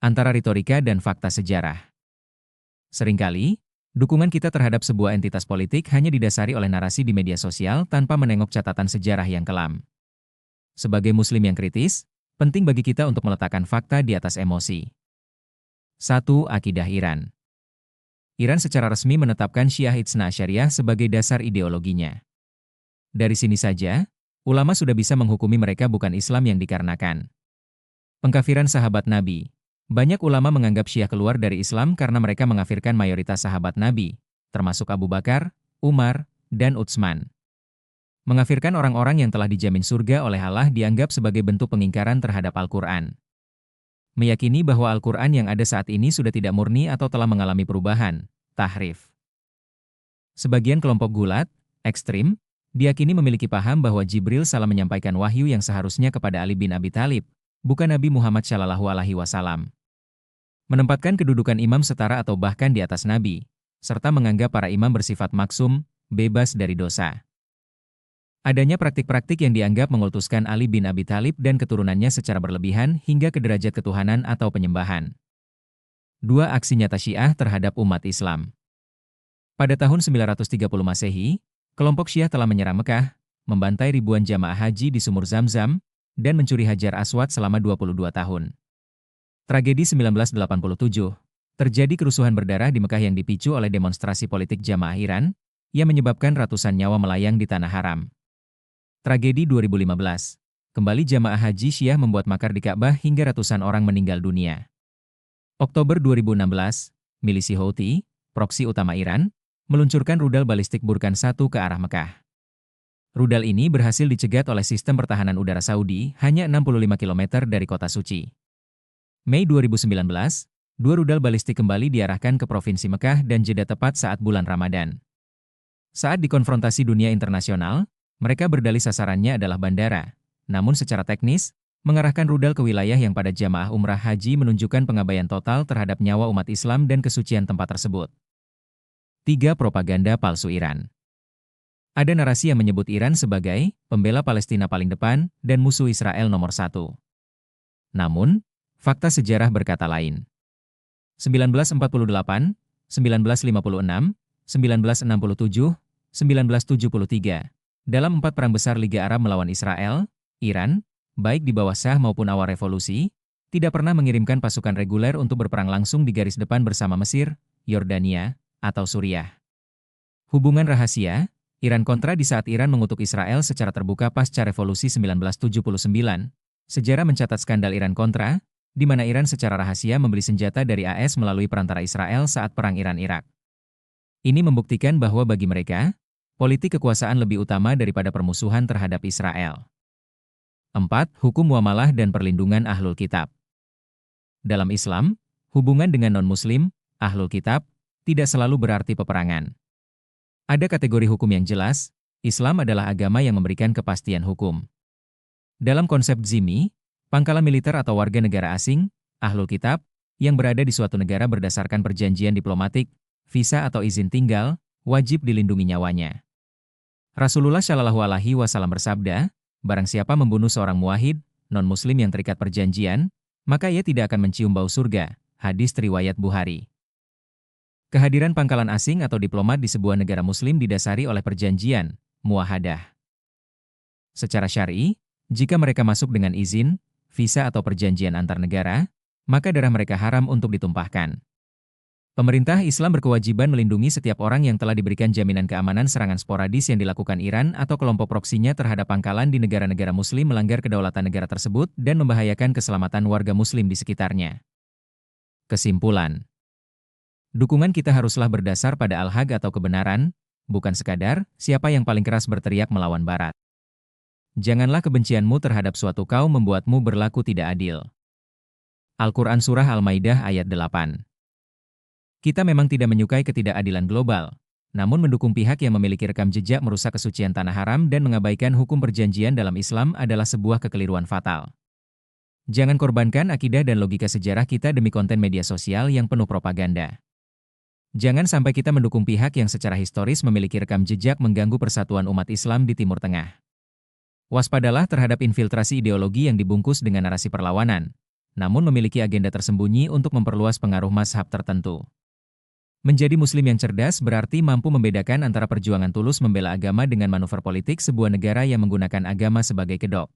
antara retorika dan fakta sejarah. Seringkali, dukungan kita terhadap sebuah entitas politik hanya didasari oleh narasi di media sosial tanpa menengok catatan sejarah yang kelam. Sebagai Muslim yang kritis, penting bagi kita untuk meletakkan fakta di atas emosi. 1. Akidah Iran. Iran secara resmi menetapkan Syiah Itsna Asyariyah sebagai dasar ideologinya. Dari sini saja, ulama sudah bisa menghukumi mereka bukan Islam yang dikarenakan pengkafiran sahabat Nabi. Banyak ulama menganggap Syiah keluar dari Islam karena mereka mengkafirkan mayoritas sahabat Nabi, termasuk Abu Bakar, Umar, dan Utsman. Mengkafirkan orang-orang yang telah dijamin surga oleh Allah dianggap sebagai bentuk pengingkaran terhadap Al-Quran. Meyakini bahwa Al-Quran yang ada saat ini sudah tidak murni atau telah mengalami perubahan, tahrif. Sebagian kelompok gulat, ekstrim, diyakini memiliki paham bahwa Jibril salah menyampaikan wahyu yang seharusnya kepada Ali bin Abi Thalib, bukan Nabi Muhammad SAW. Menempatkan kedudukan imam setara atau bahkan di atas Nabi, serta menganggap para imam bersifat maksum, bebas dari dosa. Adanya praktik-praktik yang dianggap mengultuskan Ali bin Abi Thalib dan keturunannya secara berlebihan hingga ke derajat ketuhanan atau penyembahan. 2. Aksi nyata Syiah terhadap umat Islam. Pada tahun 930 Masehi, kelompok Syiah telah menyerang Mekah, membantai ribuan jamaah haji di sumur Zam-Zam, dan mencuri Hajar Aswad selama 22 tahun. Tragedi 1987, terjadi kerusuhan berdarah di Mekah yang dipicu oleh demonstrasi politik jamaah Iran, yang menyebabkan ratusan nyawa melayang di Tanah Haram. Tragedi 2015, kembali jamaah haji Syiah membuat makar di Ka'bah hingga ratusan orang meninggal dunia. Oktober 2016, milisi Houthi, proksi utama Iran, meluncurkan rudal balistik Burkan 1 ke arah Mekah. Rudal ini berhasil dicegat oleh sistem pertahanan udara Saudi hanya 65 km dari kota suci. Mei 2019, dua rudal balistik kembali diarahkan ke Provinsi Mekah dan jeda tepat saat bulan Ramadan. Saat dikonfrontasi dunia internasional, mereka berdalih sasarannya adalah bandara. Namun secara teknis, mengarahkan rudal ke wilayah yang pada jamaah umrah haji menunjukkan pengabaian total terhadap nyawa umat Islam dan kesucian tempat tersebut. 3. Propaganda palsu Iran. Ada narasi yang menyebut Iran sebagai pembela Palestina paling depan dan musuh Israel nomor 1. Namun, fakta sejarah berkata lain. 1948, 1956, 1967, 1973. Dalam 4 perang besar Liga Arab melawan Israel, Iran, baik di bawah Shah maupun awal revolusi, tidak pernah mengirimkan pasukan reguler untuk berperang langsung di garis depan bersama Mesir, Yordania, atau Suriah. Hubungan rahasia, Iran kontra di saat Iran mengutuk Israel secara terbuka pasca revolusi 1979, sejarah mencatat skandal Iran kontra, di mana Iran secara rahasia membeli senjata dari AS melalui perantara Israel saat perang Iran-Irak. Ini membuktikan bahwa bagi mereka, politik kekuasaan lebih utama daripada permusuhan terhadap Israel. 4. Hukum muamalah dan perlindungan Ahlul Kitab. Dalam Islam, hubungan dengan non-Muslim, Ahlul Kitab, tidak selalu berarti peperangan. Ada kategori hukum yang jelas, Islam adalah agama yang memberikan kepastian hukum. Dalam konsep zimmi, pangkalan militer atau warga negara asing, Ahlul Kitab, yang berada di suatu negara berdasarkan perjanjian diplomatik, visa atau izin tinggal, wajib dilindungi nyawanya. Rasulullah Shallallahu Alaihi Wasallam bersabda, barang siapa membunuh seorang muwahhid, non-muslim yang terikat perjanjian, maka ia tidak akan mencium bau surga. Hadis riwayat Bukhari. Kehadiran pangkalan asing atau diplomat di sebuah negara muslim didasari oleh perjanjian, muahadah. Secara syar'i, jika mereka masuk dengan izin, visa atau perjanjian antar negara, maka darah mereka haram untuk ditumpahkan. Pemerintah Islam berkewajiban melindungi setiap orang yang telah diberikan jaminan keamanan serangan sporadis yang dilakukan Iran atau kelompok proksinya terhadap pangkalan di negara-negara muslim melanggar kedaulatan negara tersebut dan membahayakan keselamatan warga muslim di sekitarnya. Kesimpulan. Dukungan kita haruslah berdasar pada al-haq atau kebenaran, bukan sekadar siapa yang paling keras berteriak melawan Barat. Janganlah kebencianmu terhadap suatu kaum membuatmu berlaku tidak adil. Al-Quran Surah Al-Maidah ayat 8. Kita memang tidak menyukai ketidakadilan global, namun mendukung pihak yang memiliki rekam jejak merusak kesucian tanah haram dan mengabaikan hukum perjanjian dalam Islam adalah sebuah kekeliruan fatal. Jangan korbankan akidah dan logika sejarah kita demi konten media sosial yang penuh propaganda. Jangan sampai kita mendukung pihak yang secara historis memiliki rekam jejak mengganggu persatuan umat Islam di Timur Tengah. Waspadalah terhadap infiltrasi ideologi yang dibungkus dengan narasi perlawanan, namun memiliki agenda tersembunyi untuk memperluas pengaruh mazhab tertentu. Menjadi muslim yang cerdas berarti mampu membedakan antara perjuangan tulus membela agama dengan manuver politik sebuah negara yang menggunakan agama sebagai kedok.